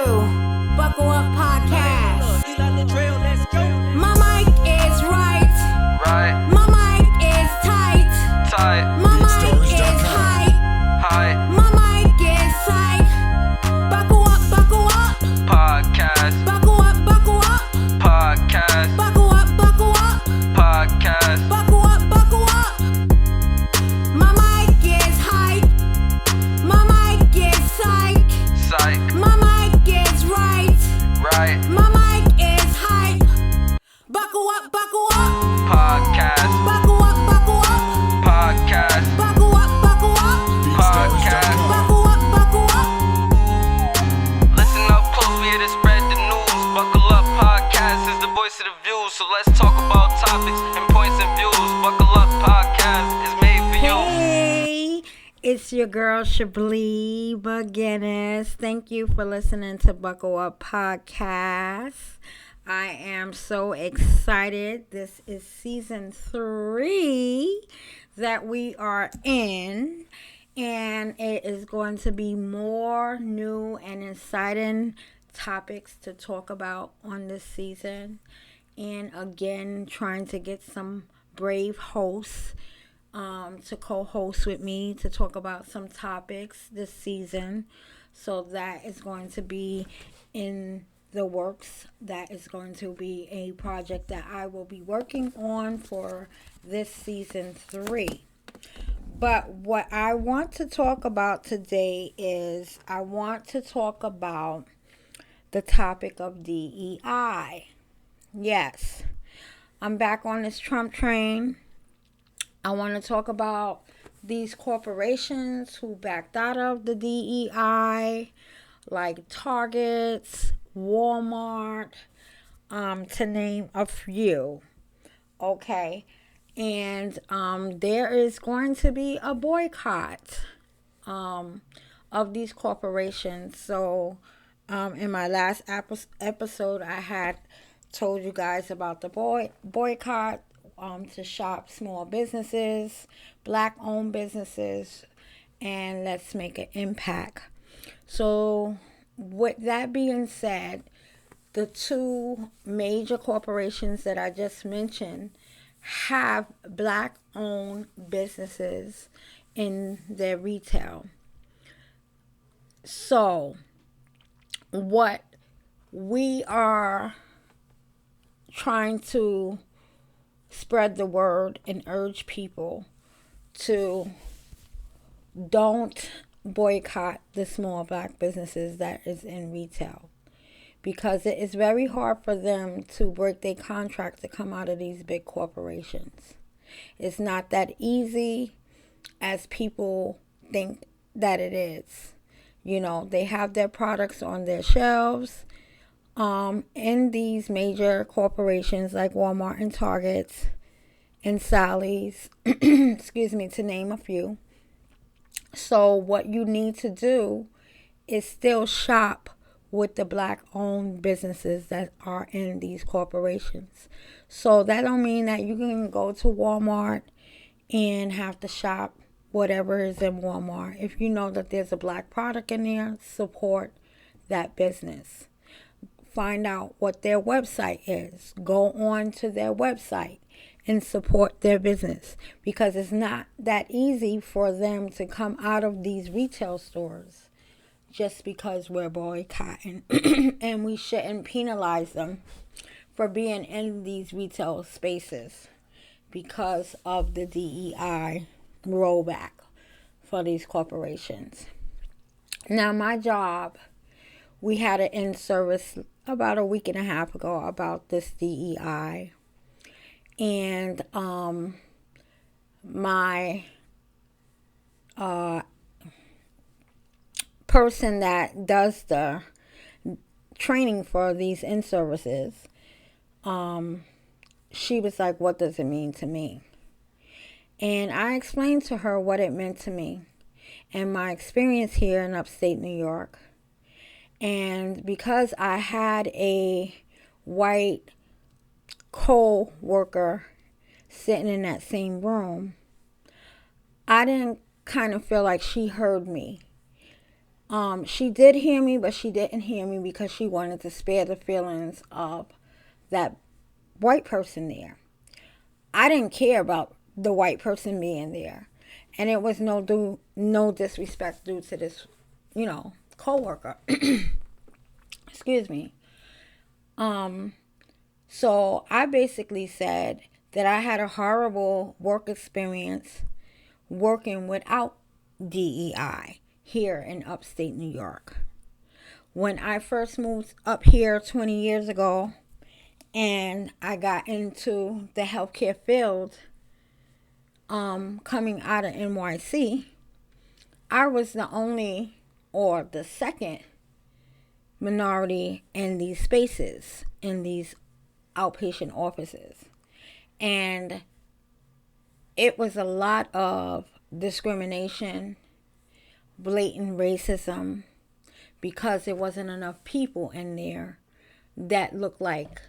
Buckle Up Podcast. My mic is right. Right. My mic is tight. Tight. My mic is hype. Hype. My mic is psych. Buckle up, buckle up. Podcast. Buckle up, buckle up. Podcast. Buckle up, buckle up. Podcast. Buckle up, buckle up. My mic is hype. My mic is psych. Psych. My mic is right. Right. My mic is hype. Buckle up, buckle up. Podcast. Buckle up, buckle up. Podcast. Buckle up, buckle up. Podcast. Buckle up, buckle up. Listen up close, we here to spread the news. Buckle Up Podcast is the voice of the views. So let's talk about topics and points of views. Buckle Up Podcast is made for you. Hey, it's your girl Shablee McGinnis. Thank you for listening to Buckle Up Podcast. I am so excited. This is season 3 that we are in, and it is going to be more new and exciting topics to talk about on this season. And again, trying to get some brave hosts to co-host with me to talk about some topics this season. So that is going to be in the works. That is going to be a project that I will be working on for this season 3. But what I want to talk about today is I want to talk about the topic of DEI. Yes, I'm back on this Trump train. I want to talk about these corporations who backed out of the DEI, like Targets, Walmart, to name a few. Okay, and there is going to be a boycott of these corporations. So in my last episode, I had told you guys about the boycott to shop small businesses, black-owned businesses, and let's make an impact. So with that being said, the two major corporations that I just mentioned have black-owned businesses in their retail. So what we are trying to spread the word and urge people to don't boycott the small black businesses that is in retail, because it is very hard for them to break their contract to come out of these big corporations. It's not that easy as people think that it is. You know, they have their products on their shelves in these major corporations like Walmart and Targets and Sally's, excuse me, to name a few. So what you need to do is still shop with the black-owned businesses that are in these corporations. So that don't mean that you can go to Walmart and have to shop whatever is in Walmart. If you know that there's a black product in there, support that business. Find out what their website is. Go on to their website and support their business, because it's not that easy for them to come out of these retail stores just because we're boycotting. And we shouldn't penalize them for being in these retail spaces because of the DEI rollback for these corporations. Now, my job, we had an in-service about a week and a half ago about this DEI. And my person that does the training for these in-services, she was like, what does it mean to me? And I explained to her what it meant to me and my experience here in upstate New York. And because I had a white co-worker sitting in that same room, I didn't kind of feel like she heard me. She did hear me, but she didn't hear me because she wanted to spare the feelings of that white person there. I didn't care about the white person being there. And it was no disrespect due to this, coworker. Excuse me. So I basically said that I had a horrible work experience working without DEI here in upstate New York. When I first moved up here 20 years ago and I got into the healthcare field, coming out of NYC, I was the only or the second minority in these spaces, in these outpatient offices. And it was a lot of discrimination, blatant racism, because there wasn't enough people in there that looked like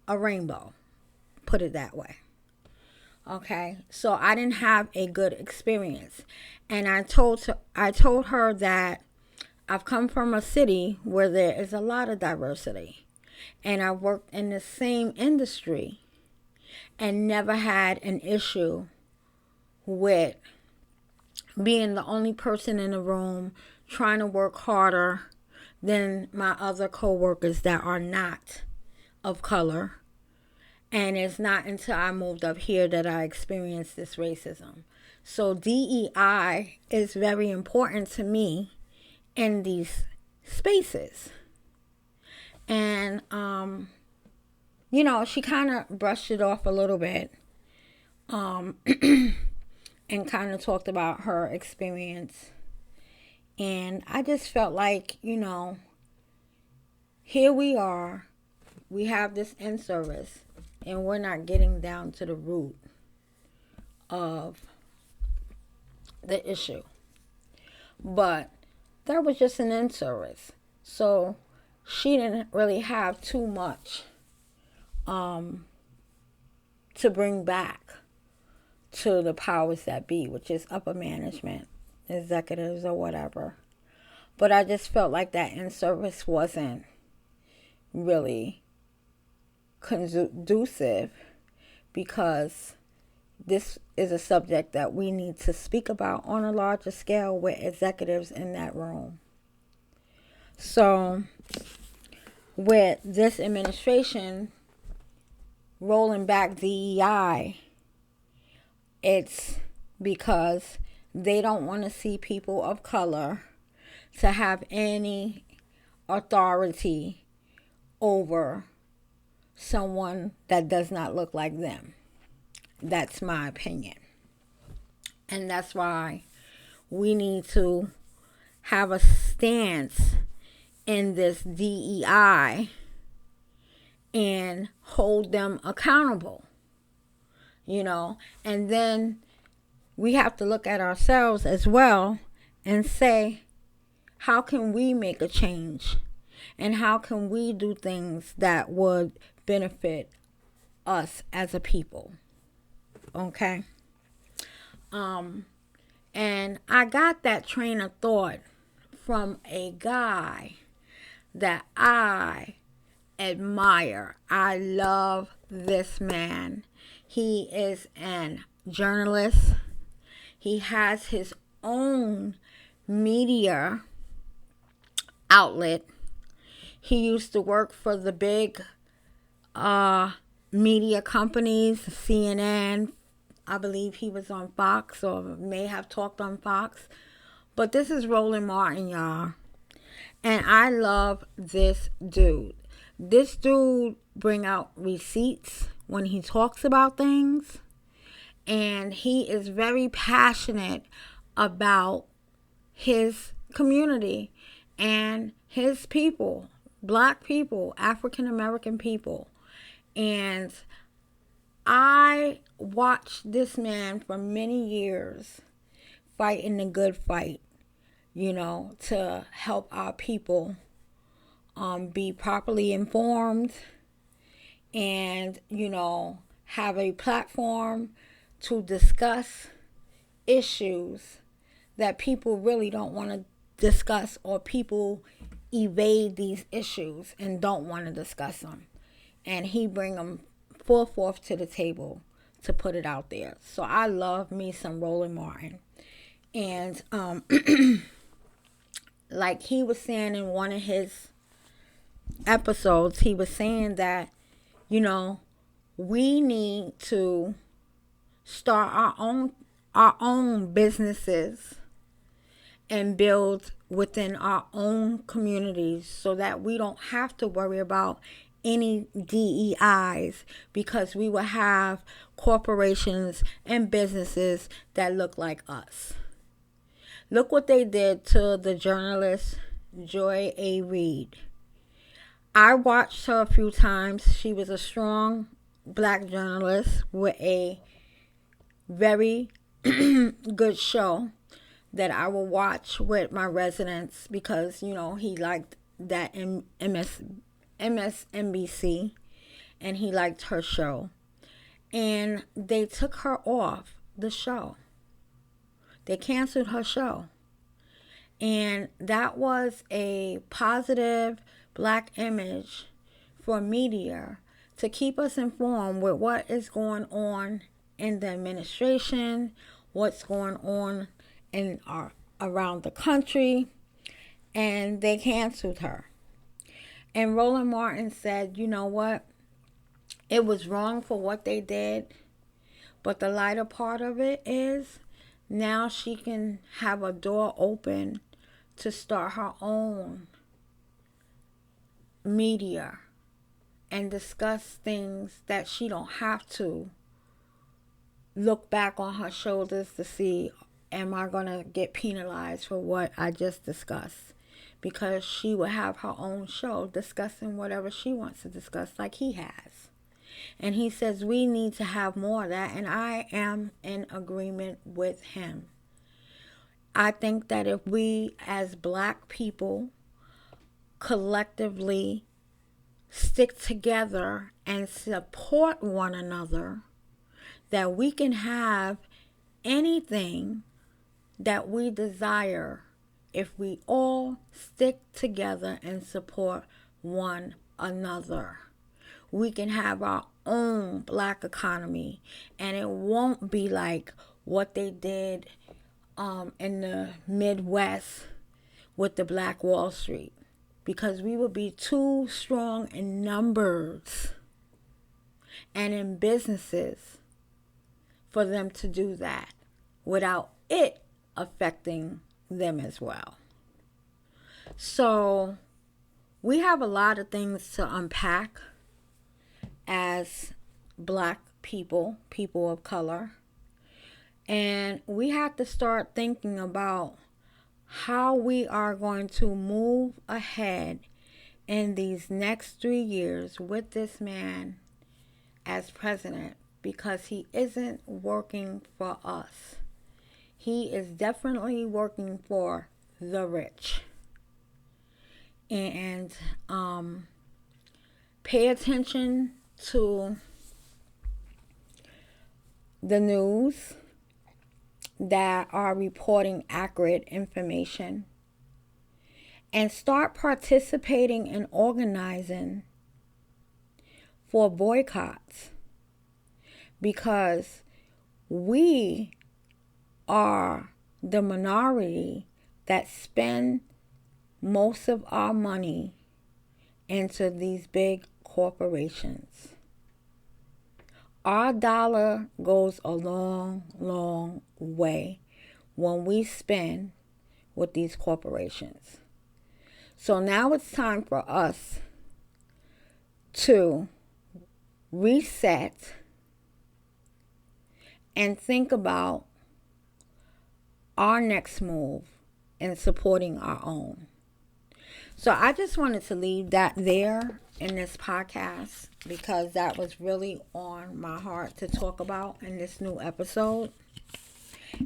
a rainbow, put it that way. Okay, so I didn't have a good experience. And I told her that I've come from a city where there is a lot of diversity. And I worked in the same industry and never had an issue with being the only person in the room trying to work harder than my other coworkers that are not of color. And it's not until I moved up here that I experienced this racism. So DEI is very important to me in these spaces. And, she kind of brushed it off a little bit, and kind of talked about her experience. And I just felt like, here we are, we have this in-service, and we're not getting down to the root of the issue. But that was just an in-service. So she didn't really have too much to bring back to the powers that be, which is upper management, executives or whatever. But I just felt like that in-service wasn't really conducive, because this is a subject that we need to speak about on a larger scale with executives in that room. So with this administration rolling back DEI, it's because they don't want to see people of color to have any authority over someone that does not look like them. That's my opinion. And that's why we need to have a stance in this DEI and hold them accountable, and then we have to look at ourselves as well and say, how can we make a change? And how can we do things that would benefit us as a people? Okay? And I got that train of thought from a guy that I admire. I love this man. He is an journalist. He has his own media outlet. He used to work for the big media companies, CNN. I believe he was on Fox, or may have talked on Fox. But this is Roland Martin, y'all. And I love this dude. This dude bring out receipts when he talks about things. And he is very passionate about his community and his people, Black people, African American people. And I watched this man for many years fighting the good fight, to help our people be properly informed and, have a platform to discuss issues that people really don't want to discuss, or people evade these issues and don't want to discuss them. And he bring them full forth to the table to put it out there. So I love me some Roland Martin. And like he was saying in one of his episodes, he was saying that, you know, we need to start our own businesses and build within our own communities so that we don't have to worry about any DEIs, because we will have corporations and businesses that look like us. Look what they did to the journalist Joy A. Reid. I watched her a few times. She was a strong black journalist with a very good show that I will watch with my residents, because, you know, he liked that MSNBC and he liked her show. And they took her off the show. They canceled her show. And that was a positive black image for media to keep us informed with what is going on in the administration, what's going on in around the country. And they canceled her. And Roland Martin said, you know what? It was wrong for what they did. But the lighter part of it is now she can have a door open to start her own media and discuss things that she don't have to look back on her shoulders to see, am I going to get penalized for what I just discussed? Because she will have her own show discussing whatever she wants to discuss, like he has. And he says we need to have more of that, and I am in agreement with him. I think that if we as black people collectively stick together and support one another, that we can have anything that we desire if we all stick together and support one another. We can have our own black economy, and it won't be like what they did in the Midwest with the Black Wall Street, because we would be too strong in numbers and in businesses for them to do that without it affecting them as well. So we have a lot of things to unpack as black people, people of color. And we have to start thinking about how we are going to move ahead in these next 3 years with this man as president, because he isn't working for us. He is definitely working for the rich. And pay attention to the news that are reporting accurate information, and start participating and organizing for boycotts, because we are the minority that spend most of our money into these big corporations. Our dollar goes a long, long way when we spend with these corporations. So now it's time for us to reset and think about our next move in supporting our own. So I just wanted to leave that there in this podcast, because that was really on my heart to talk about in this new episode.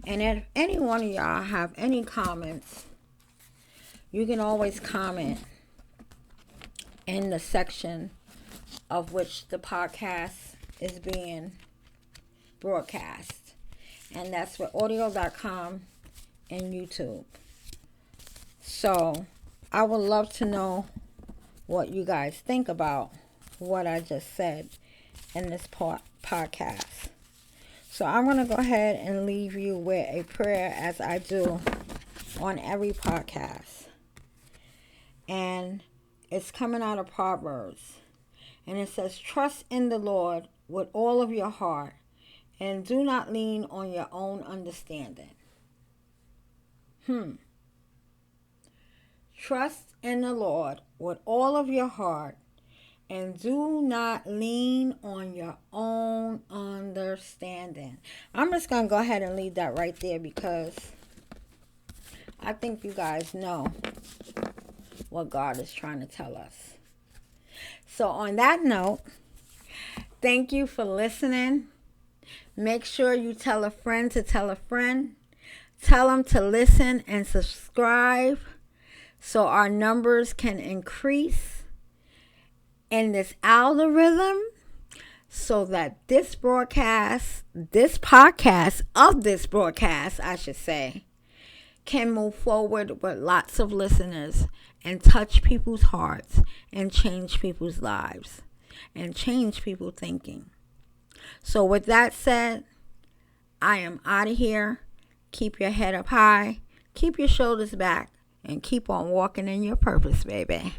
And if any one of y'all have any comments, you can always comment in the section of which the podcast is being broadcast. And that's for audio.com and YouTube. So I would love to know what you guys think about what I just said in this podcast. So I'm going to go ahead and leave you with a prayer, as I do on every podcast. And it's coming out of Proverbs. And it says, trust in the Lord with all of your heart, and do not lean on your own understanding. Trust in the Lord with all of your heart, and do not lean on your own understanding. I'm just going to go ahead and leave that right there, because I think you guys know what God is trying to tell us. So on that note, thank you for listening. Make sure you tell a friend to tell a friend. Tell them to listen and subscribe so our numbers can increase in this algorithm, so that this podcast, I should say, can move forward with lots of listeners and touch people's hearts and change people's lives and change people's thinking. So with that said, I am out of here. Keep your head up high, keep your shoulders back, and keep on walking in your purpose, baby.